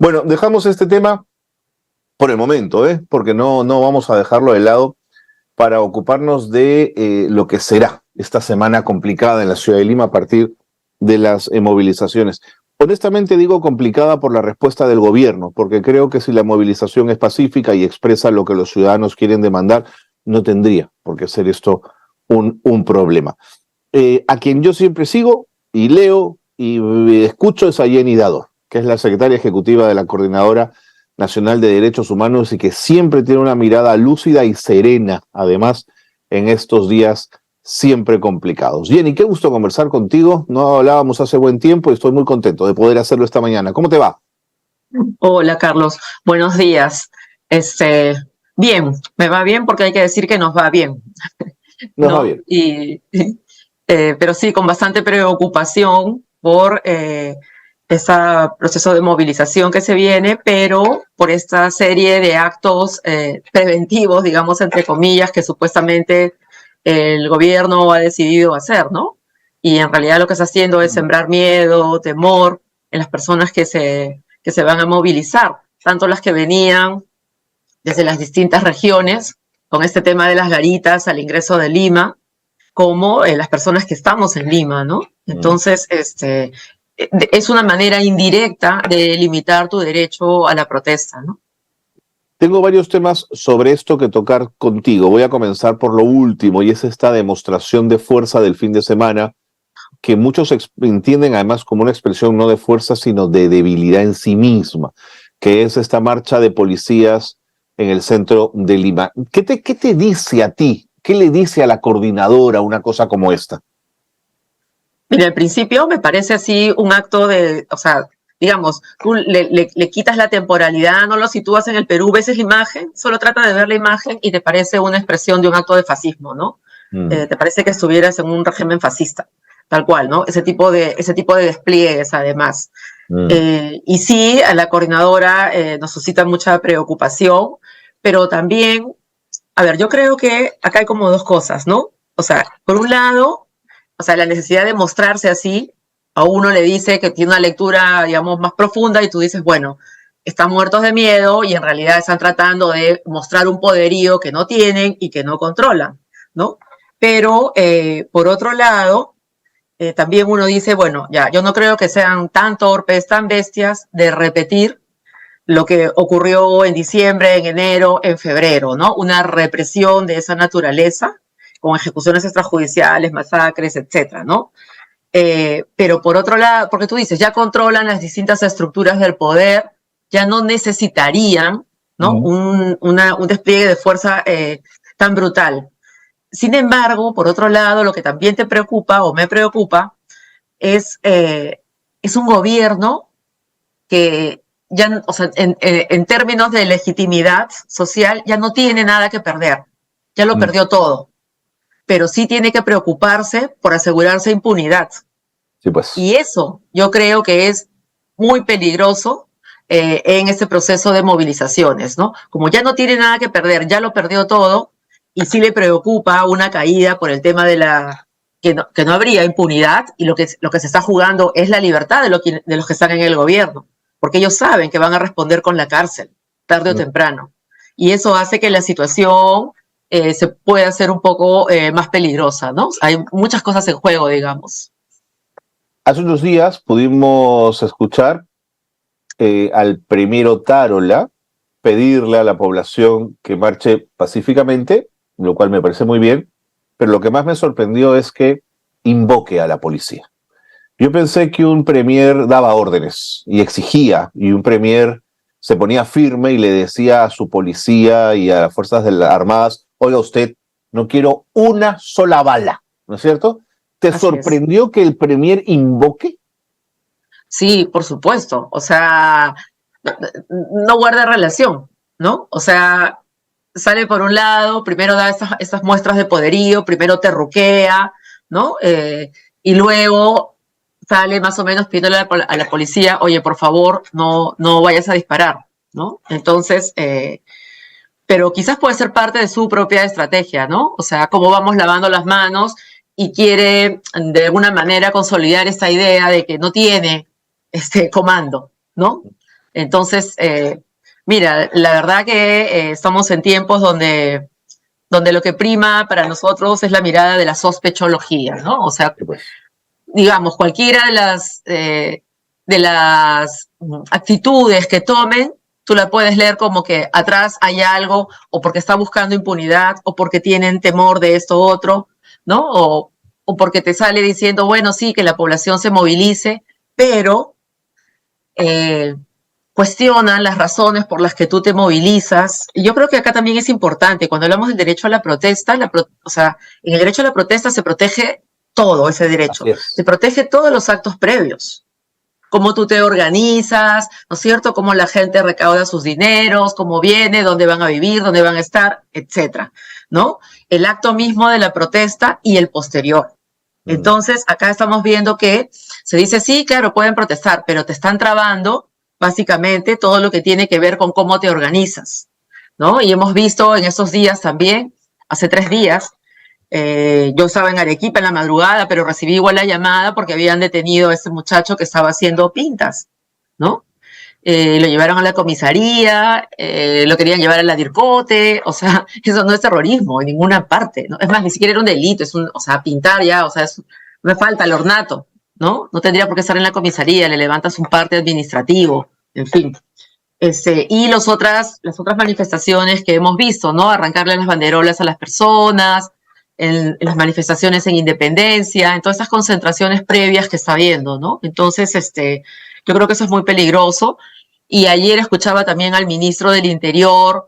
Bueno, dejamos este tema por el momento, porque no vamos a dejarlo de lado para ocuparnos de lo que será esta semana complicada en la ciudad de Lima a partir de las movilizaciones. Honestamente digo complicada por la respuesta del gobierno, porque creo que si la movilización es pacífica y expresa lo que los ciudadanos quieren demandar, no tendría por qué ser esto un problema. A quien yo siempre sigo y leo y escucho es a Jenny Dador, que es la secretaria ejecutiva de la Coordinadora Nacional de Derechos Humanos y que siempre tiene una mirada lúcida y serena, además, en estos días siempre complicados. Jenny, qué gusto conversar contigo. No hablábamos hace buen tiempo y estoy muy contento de poder hacerlo esta mañana. ¿Cómo te va? Hola, Carlos. Buenos días. Bien, me va bien porque hay que decir que nos va bien, Nos va ¿no? bien. Pero sí, con bastante preocupación por ese proceso de movilización que se viene, pero por esta serie de actos preventivos, digamos, entre comillas, que supuestamente el gobierno ha decidido hacer, ¿no? Y en realidad lo que está haciendo es sembrar miedo, temor en las personas que se van a movilizar, tanto las que venían desde las distintas regiones con este tema de las garitas al ingreso de Lima, como las personas que estamos en Lima, ¿no? Entonces, es una manera indirecta de limitar tu derecho a la protesta, ¿no? Tengo varios temas sobre esto que tocar contigo. Voy a comenzar por lo último y es esta demostración de fuerza del fin de semana que muchos entienden además como una expresión no de fuerza, sino de debilidad en sí misma, que es esta marcha de policías en el centro de Lima. ¿Qué te dice a ti? ¿Qué le dice a la coordinadora una cosa como esta? Mira, al principio me parece así un acto de, o sea, digamos, tú le quitas la temporalidad, no lo sitúas en el Perú, ves la imagen, solo trata de ver la imagen y te parece una expresión de un acto de fascismo, ¿no? Te parece que estuvieras en un régimen fascista, tal cual, ¿no? Ese tipo de despliegues, además. Y sí, a la coordinadora nos suscita mucha preocupación, pero también, a ver, yo creo que acá hay como dos cosas, ¿no? O sea, por un lado, o sea, la necesidad de mostrarse así, a uno le dice que tiene una lectura, digamos, más profunda y tú dices, bueno, están muertos de miedo y en realidad están tratando de mostrar un poderío que no tienen y que no controlan, ¿no? Pero, por otro lado, también uno dice, bueno, ya, yo no creo que sean tan torpes, tan bestias de repetir lo que ocurrió en diciembre, en enero, en febrero, ¿no? Una represión de esa naturaleza, con ejecuciones extrajudiciales, masacres, etcétera, ¿no? Pero por otro lado, porque tú dices, ya controlan las distintas estructuras del poder, ya no necesitarían, ¿no? Un despliegue de fuerza tan brutal. Sin embargo, por otro lado, lo que también te preocupa o me preocupa es un gobierno que ya, o sea, en términos de legitimidad social, ya no tiene nada que perder, ya lo perdió todo, pero sí tiene que preocuparse por asegurarse impunidad. Sí, pues. Y eso yo creo que es muy peligroso en este proceso de movilizaciones, ¿no? Como ya no tiene nada que perder, ya lo perdió todo, y sí le preocupa una caída por el tema de que no habría impunidad y lo que se está jugando es la libertad de los que están en el gobierno, porque ellos saben que van a responder con la cárcel, tarde o temprano. Y eso hace que la situación se pueda hacer un poco más peligrosa, ¿no? Hay muchas cosas en juego, digamos. Hace unos días pudimos escuchar al premier Otárola pedirle a la población que marche pacíficamente, lo cual me parece muy bien, pero lo que más me sorprendió es que invoque a la policía. Yo pensé que un premier daba órdenes y exigía, y un premier se ponía firme y le decía a su policía y a las fuerzas de las armadas, oiga usted, no quiero una sola bala, ¿no es cierto? ¿Te Así es. sorprendió que el premier invoque? Sí, por supuesto. O sea, no guarda relación, ¿no? O sea, sale por un lado, primero da estas muestras de poderío, primero te ruquea, ¿no? Y luego sale más o menos pidiéndole a la policía, oye, por favor, no vayas a disparar, ¿no? Entonces, pero quizás puede ser parte de su propia estrategia, ¿no? O sea, cómo vamos lavando las manos y quiere de alguna manera consolidar esta idea de que no tiene este comando, ¿no? Entonces, mira, la verdad que estamos en tiempos donde lo que prima para nosotros es la mirada de la sospechología, ¿no? O sea, digamos, cualquiera de las actitudes que tomen, tú la puedes leer como que atrás hay algo, o porque está buscando impunidad, o porque tienen temor de esto u otro, ¿no? O porque te sale diciendo, bueno, sí, que la población se movilice, pero cuestionan las razones por las que tú te movilizas. Y yo creo que acá también es importante, cuando hablamos del derecho a la protesta, o sea, en el derecho a la protesta se protege todo ese derecho, se protege todos los actos previos, cómo tú te organizas, ¿no es cierto? Cómo la gente recauda sus dineros, cómo viene, dónde van a vivir, dónde van a estar, etcétera, ¿no? El acto mismo de la protesta y el posterior. Entonces, acá estamos viendo que se dice, sí, claro, pueden protestar, pero te están trabando básicamente todo lo que tiene que ver con cómo te organizas, ¿no? Y hemos visto en estos días también, hace 3 días, yo estaba en Arequipa en la madrugada, pero recibí igual la llamada porque habían detenido a ese muchacho que estaba haciendo pintas, ¿no? Lo llevaron a la comisaría, lo querían llevar a la DIRCOTE, o sea, eso no es terrorismo en ninguna parte, ¿no? Es más, ni siquiera era un delito, o sea, pintar ya, o sea, no me falta el ornato, ¿no? No tendría por qué estar en la comisaría, le levantas un parte administrativo, en fin. Y las otras manifestaciones que hemos visto, ¿no? Arrancarle las banderolas a las personas, en las manifestaciones en Independencia, en todas estas concentraciones previas que está habiendo, ¿no? Entonces, yo creo que eso es muy peligroso. Y ayer escuchaba también al ministro del Interior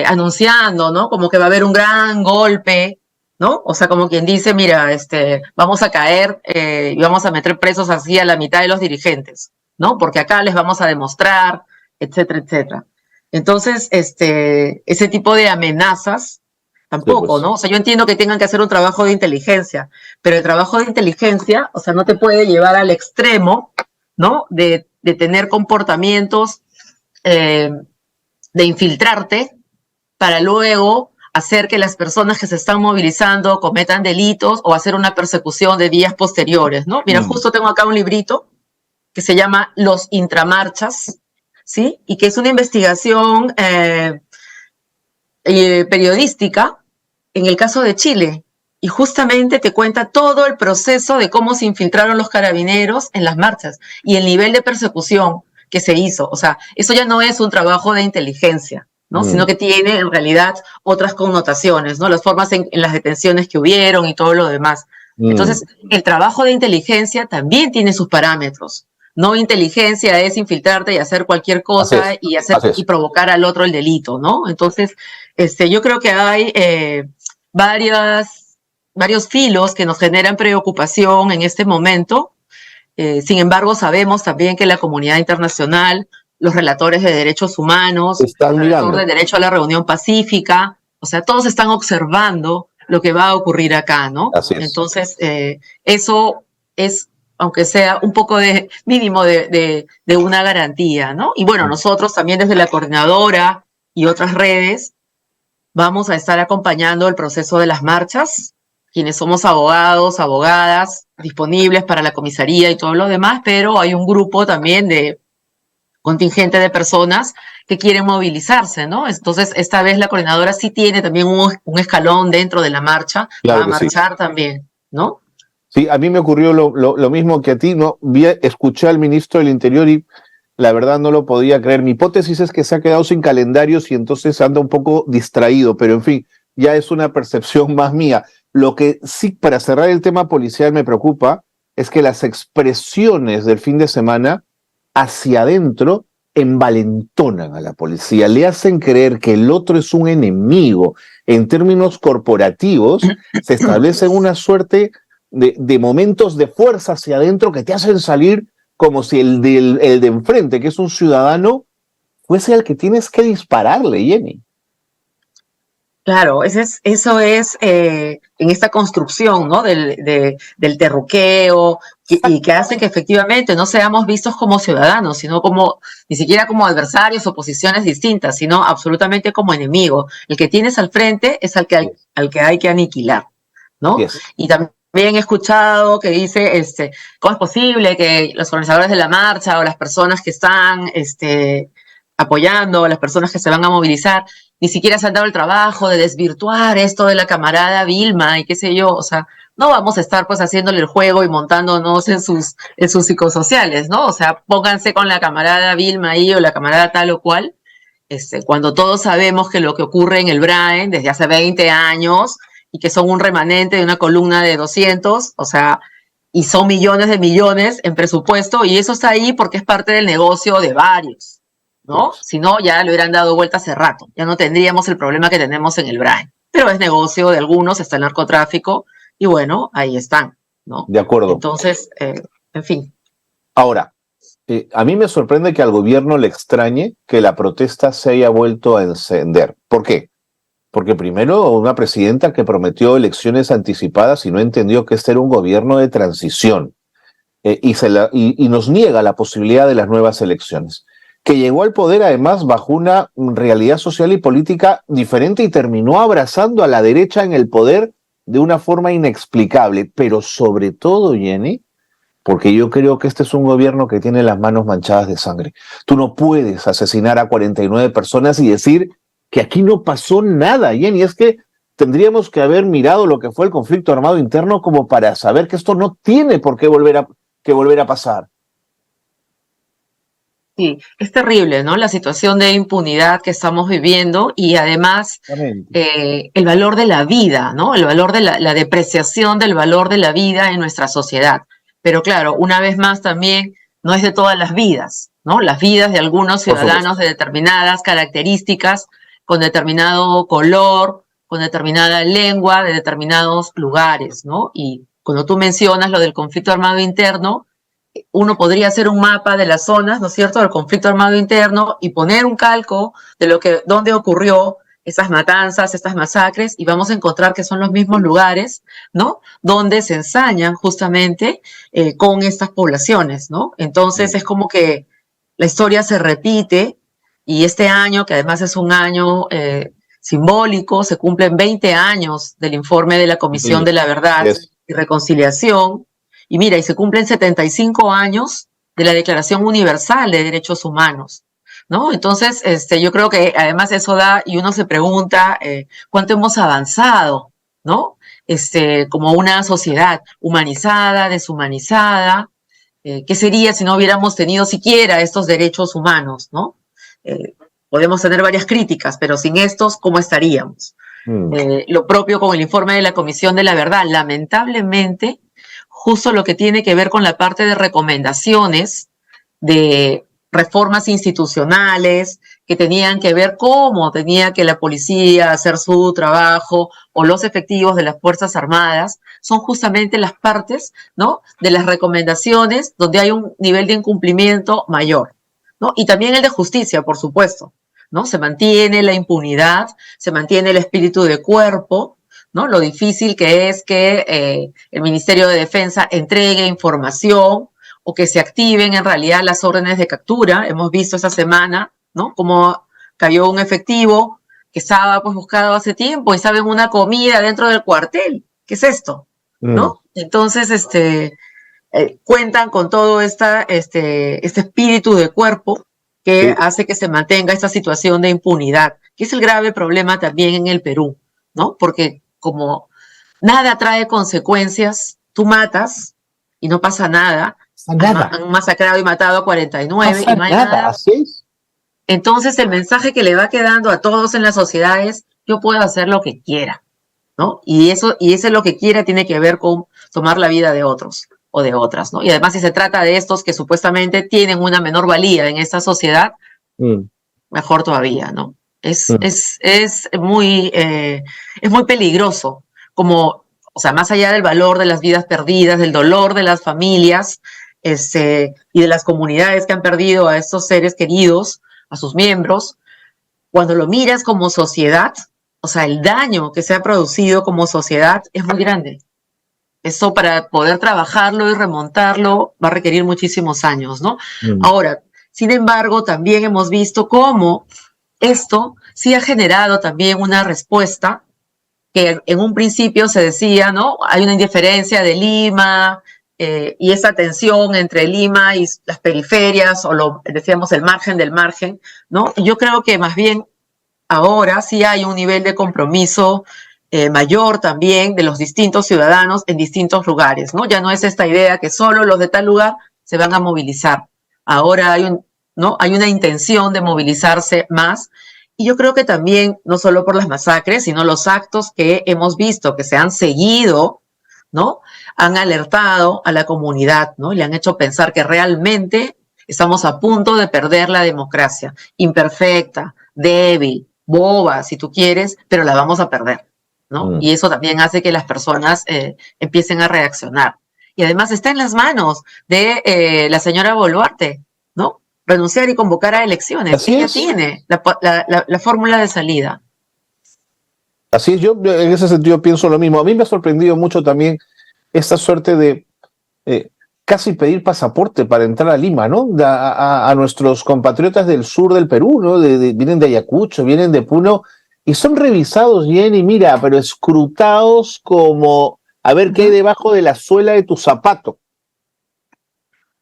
anunciando, ¿no? Como que va a haber un gran golpe, ¿no? O sea, como quien dice, mira, vamos a caer y vamos a meter presos así a la mitad de los dirigentes, ¿no? Porque acá les vamos a demostrar, etcétera, etcétera. Entonces, ese tipo de amenazas tampoco, sí, pues, ¿no? O sea, yo entiendo que tengan que hacer un trabajo de inteligencia, pero el trabajo de inteligencia, o sea, no te puede llevar al extremo, ¿no? De tener comportamientos, de infiltrarte para luego hacer que las personas que se están movilizando cometan delitos o hacer una persecución de días posteriores, ¿no? Mira, justo tengo acá un librito que se llama Los Intramarchas, ¿sí? Y que es una investigación periodística en el caso de Chile. Y justamente te cuenta todo el proceso de cómo se infiltraron los carabineros en las marchas y el nivel de persecución que se hizo. O sea, eso ya no es un trabajo de inteligencia, ¿no? Sino que tiene en realidad otras connotaciones, ¿no? Las formas en las detenciones que hubieron y todo lo demás. Entonces, el trabajo de inteligencia también tiene sus parámetros. No inteligencia es infiltrarte y hacer cualquier cosa y provocar al otro el delito, ¿no? Entonces, yo creo que hay varios filos que nos generan preocupación en este momento. Sin embargo, sabemos también que la comunidad internacional, los relatores de derechos humanos, el relator de derecho a la reunión pacífica, o sea, todos están observando lo que va a ocurrir acá, ¿no? Entonces, eso es, aunque sea un poco de mínimo de una garantía, ¿no? Y bueno, nosotros también desde la coordinadora y otras redes vamos a estar acompañando el proceso de las marchas, quienes somos abogados, abogadas, disponibles para la comisaría y todo lo demás, pero hay un grupo también de contingente de personas que quieren movilizarse, ¿no? Entonces, esta vez la coordinadora sí tiene también un escalón dentro de la marcha, claro, va a marchar también, ¿no? Sí, a mí me ocurrió lo mismo que a ti, ¿no? Escuché al ministro del Interior y la verdad no lo podía creer. Mi hipótesis es que se ha quedado sin calendarios y entonces anda un poco distraído, pero en fin, ya es una percepción más mía. Lo que sí, para cerrar el tema policial, me preocupa es que las expresiones del fin de semana hacia adentro envalentonan a la policía, le hacen creer que el otro es un enemigo. En términos corporativos, se establecen una suerte de momentos de fuerza hacia adentro que te hacen salir como si el de enfrente, que es un ciudadano, fuese al que tienes que dispararle, Jenny. Claro, eso es en esta construcción, ¿no? del terruqueo y que hace que efectivamente no seamos vistos como ciudadanos, sino ni siquiera como adversarios o posiciones distintas, sino absolutamente como enemigos. El que tienes al frente es al que hay que aniquilar, ¿no? Y también bien escuchado que dice, ¿cómo es posible que los organizadores de la marcha o las personas que están, apoyando, las personas que se van a movilizar, ni siquiera se han dado el trabajo de desvirtuar esto de la camarada Vilma y qué sé yo? O sea, no vamos a estar pues haciéndole el juego y montándonos en sus psicosociales, ¿no? O sea, pónganse con la camarada Vilma ahí o la camarada tal o cual, cuando todos sabemos que lo que ocurre en el Brain desde hace 20 años y que son un remanente de una columna de 200, o sea, y son millones de millones en presupuesto, y eso está ahí porque es parte del negocio de varios, ¿no? Pues, Si no, ya lo hubieran dado vuelta hace rato, ya no tendríamos el problema que tenemos en el Brain. Pero es negocio de algunos, está el narcotráfico, y bueno, ahí están, ¿no? de acuerdo. Entonces, en fin. Ahora, a mí me sorprende que al gobierno le extrañe que la protesta se haya vuelto a encender. ¿Por qué? Porque primero una presidenta que prometió elecciones anticipadas y no entendió que este era un gobierno de transición, y nos niega la posibilidad de las nuevas elecciones. Que llegó al poder además bajo una realidad social y política diferente y terminó abrazando a la derecha en el poder de una forma inexplicable. Pero sobre todo, Jenny, porque yo creo que este es un gobierno que tiene las manos manchadas de sangre. Tú no puedes asesinar a 49 personas y decir que aquí no pasó nada, Jenny. Es que tendríamos que haber mirado lo que fue el conflicto armado interno como para saber que esto no tiene por qué volver a pasar. Sí, es terrible, ¿no? La situación de impunidad que estamos viviendo y además el valor de la vida, ¿no? El valor de la depreciación del valor de la vida en nuestra sociedad. Pero claro, una vez más también no es de todas las vidas, ¿no? Las vidas de algunos Por supuesto. ciudadanos de determinadas características, con determinado color, con determinada lengua, de determinados lugares, ¿no? Y cuando tú mencionas lo del conflicto armado interno, uno podría hacer un mapa de las zonas, ¿no es cierto?, del conflicto armado interno y poner un calco de dónde ocurrió esas matanzas, estas masacres, y vamos a encontrar que son los mismos lugares, ¿no?, donde se ensañan justamente con estas poblaciones, ¿no? Entonces es como que la historia se repite y este año, que además es un año simbólico, se cumplen 20 años del informe de la Comisión de la Verdad Yes. y Reconciliación, y mira, y se cumplen 75 años de la Declaración Universal de Derechos Humanos, ¿no? Entonces, yo creo que además eso da, y uno se pregunta cuánto hemos avanzado, ¿no? Como una sociedad humanizada, deshumanizada, ¿qué sería si no hubiéramos tenido siquiera estos derechos humanos, ¿no? Eh, Podemos tener varias críticas, pero sin estos, ¿cómo estaríamos? Lo propio con el informe de la Comisión de la Verdad. Lamentablemente, justo lo que tiene que ver con la parte de recomendaciones de reformas institucionales que tenían que ver cómo tenía que la policía hacer su trabajo o los efectivos de las Fuerzas Armadas, son justamente las partes, ¿no?, de las recomendaciones donde hay un nivel de incumplimiento mayor, ¿no? Y también el de justicia, por supuesto, ¿no? Se mantiene la impunidad, se mantiene el espíritu de cuerpo, ¿no? Lo difícil que es que el Ministerio de Defensa entregue información o que se activen en realidad las órdenes de captura. Hemos visto esta semana, ¿no?, cómo cayó un efectivo que estaba pues buscado hace tiempo y estaba en una comida dentro del cuartel. ¿Qué es esto? ¿No? Entonces, cuentan con todo este espíritu de cuerpo que hace que se mantenga esta situación de impunidad, que es el grave problema también en el Perú, ¿no? Porque como nada trae consecuencias, tú matas y no pasa nada, Nada. han masacrado y matado a 49 y no hay nada. Así es. Entonces el mensaje que le va quedando a todos en la sociedad es: yo puedo hacer lo que quiera, ¿no? Y ese lo que quiera tiene que ver con tomar la vida de otros o de otras, ¿no? Y además, si se trata de estos que supuestamente tienen una menor valía en esta sociedad, mejor todavía, ¿no? Es muy peligroso, como, o sea, más allá del valor de las vidas perdidas, del dolor de las familias, y de las comunidades que han perdido a estos seres queridos, a sus miembros, cuando lo miras como sociedad, o sea, el daño que se ha producido como sociedad es muy grande. Eso, para poder trabajarlo y remontarlo, va a requerir muchísimos años, ¿no? Ahora, sin embargo, también hemos visto cómo esto sí ha generado también una respuesta que en un principio se decía, ¿no? Hay una indiferencia de Lima y esa tensión entre Lima y las periferias, o decíamos el margen del margen, ¿no? Yo creo que más bien ahora sí hay un nivel de compromiso mayor también de los distintos ciudadanos en distintos lugares, ¿no? Ya no es esta idea que solo los de tal lugar se van a movilizar. Ahora ¿no? Hay una intención de movilizarse más. Y yo creo que también, no solo por las masacres, sino los actos que hemos visto, que se han seguido, ¿no? Han alertado a la comunidad, ¿no? Le han hecho pensar que realmente estamos a punto de perder la democracia, imperfecta, débil, boba, si tú quieres, pero la vamos a perder, ¿no? Y eso también hace que las personas empiecen a reaccionar. Y además está en las manos de la señora Boluarte, ¿no? Renunciar y convocar a elecciones. Así Ella es. tiene la fórmula de salida. Así es, yo en ese sentido pienso lo mismo. A mí me ha sorprendido mucho también esta suerte de casi pedir pasaporte para entrar a Lima, ¿no? A nuestros compatriotas del sur del Perú, ¿no? Vienen de Ayacucho, vienen de Puno, y son revisados, Jenny, mira, pero escrutados como a ver qué hay debajo de la suela de tu zapato.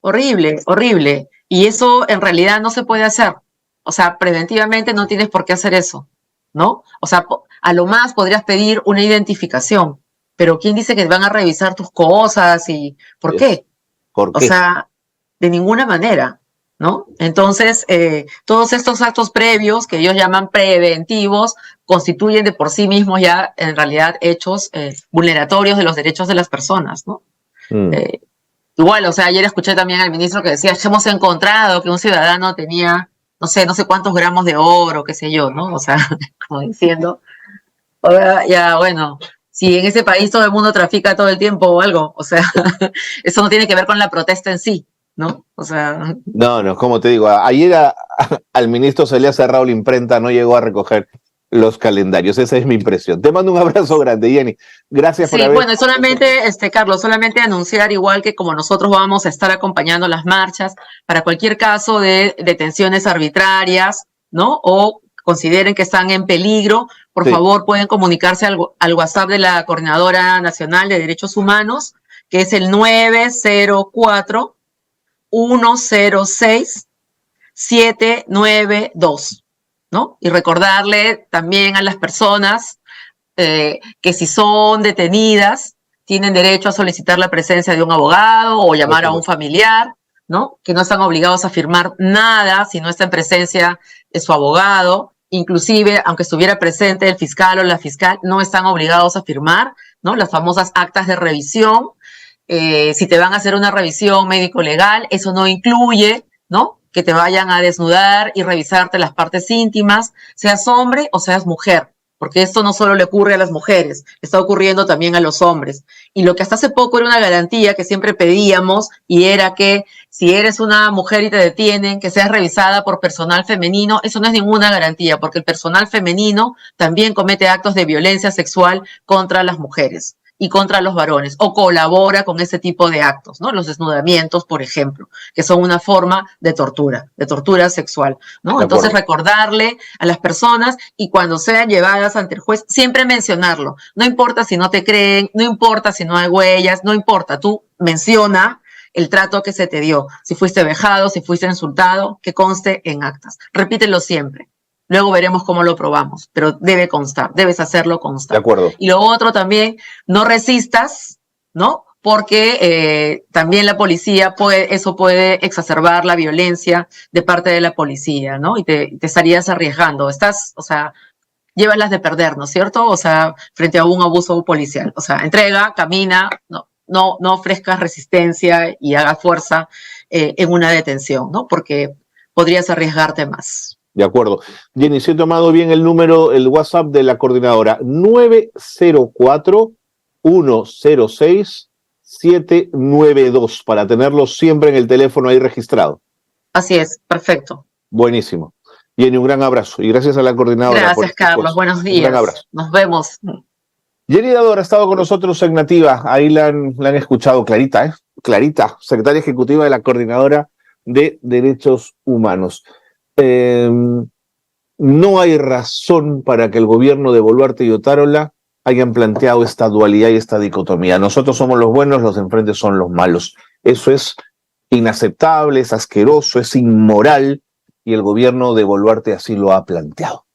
Horrible, horrible. Y eso en realidad no se puede hacer. O sea, preventivamente no tienes por qué hacer eso, ¿no? O sea, a lo más podrías pedir una identificación, pero ¿quién dice que van a revisar tus cosas y por qué? ¿Por O qué? sea, de ninguna manera, ¿no? Entonces, todos estos actos previos que ellos llaman preventivos constituyen de por sí mismos ya en realidad hechos vulneratorios de los derechos de las personas, ¿no? Igual, o sea, ayer escuché también al ministro que decía, hemos encontrado que un ciudadano tenía, no sé cuántos gramos de oro, qué sé yo, ¿no? O sea, como diciendo, ahora ya, bueno, si en ese país todo el mundo trafica todo el tiempo o algo, o sea, eso no tiene que ver con la protesta en sí, ¿no? O sea... No, como te digo, ayer al ministro se le ha cerrado la imprenta, no llegó a recoger los calendarios. Esa es mi impresión. Te mando un abrazo grande, Jenny. Gracias por Sí, haber... bueno, y solamente, Carlos, solamente anunciar igual que como nosotros vamos a estar acompañando las marchas, para cualquier caso de detenciones arbitrarias, ¿no? O consideren que están en peligro, por favor pueden comunicarse al WhatsApp de la Coordinadora Nacional de Derechos Humanos, que es el 904-106-792, ¿no? Y recordarle también a las personas que si son detenidas, tienen derecho a solicitar la presencia de un abogado o llamar a un familiar, ¿no? Que no están obligados a firmar nada si no está en presencia de su abogado. Inclusive, aunque estuviera presente el fiscal o la fiscal, no están obligados a firmar, ¿no? Las famosas actas de revisión. Si te van a hacer una revisión médico-legal, eso no incluye, ¿no? Que te vayan a desnudar y revisarte las partes íntimas, seas hombre o seas mujer, porque esto no solo le ocurre a las mujeres, está ocurriendo también a los hombres. Y lo que hasta hace poco era una garantía que siempre pedíamos, y era que si eres una mujer y te detienen, que seas revisada por personal femenino, eso no es ninguna garantía, porque el personal femenino también comete actos de violencia sexual contra las mujeres y contra los varones, o colabora con ese tipo de actos, ¿no? Los desnudamientos, por ejemplo, que son una forma de tortura sexual, ¿no? Entonces recordarle a las personas, y cuando sean llevadas ante el juez, siempre mencionarlo. No importa si no te creen, no importa si no hay huellas, no importa, tú menciona el trato que se te dio, si fuiste vejado, si fuiste insultado, que conste en actas. Repítelo siempre. Luego veremos cómo lo probamos, pero debe constar, debes hacerlo constar. De acuerdo. Y lo otro también, no resistas, ¿no? Porque también la policía eso puede exacerbar la violencia de parte de la policía, ¿no? Y te estarías arriesgando. O sea, llevas las de perder, ¿no es cierto? O sea, frente a un abuso policial. O sea, entrega, camina, no ofrezcas resistencia y hagas fuerza en una detención, ¿no? Porque podrías arriesgarte más. De acuerdo. Jenny, si he tomado bien el número, el WhatsApp de la coordinadora, 904-106-792, para tenerlo siempre en el teléfono ahí registrado. Así es, perfecto. Buenísimo. Jenny, un gran abrazo y gracias a la coordinadora. Gracias, Carlos. Buenos días. Un gran abrazo. Nos vemos. Jenny Dador ha estado con nosotros en Nativa. Ahí la han escuchado clarita, ¿eh? Clarita, secretaria ejecutiva de la Coordinadora de Derechos Humanos. No hay razón para que el gobierno de Boluarte y Otárola hayan planteado esta dualidad y esta dicotomía. Nosotros somos los buenos, los de enfrente son los malos. Eso es inaceptable, es asqueroso, es inmoral, y el gobierno de Boluarte así lo ha planteado.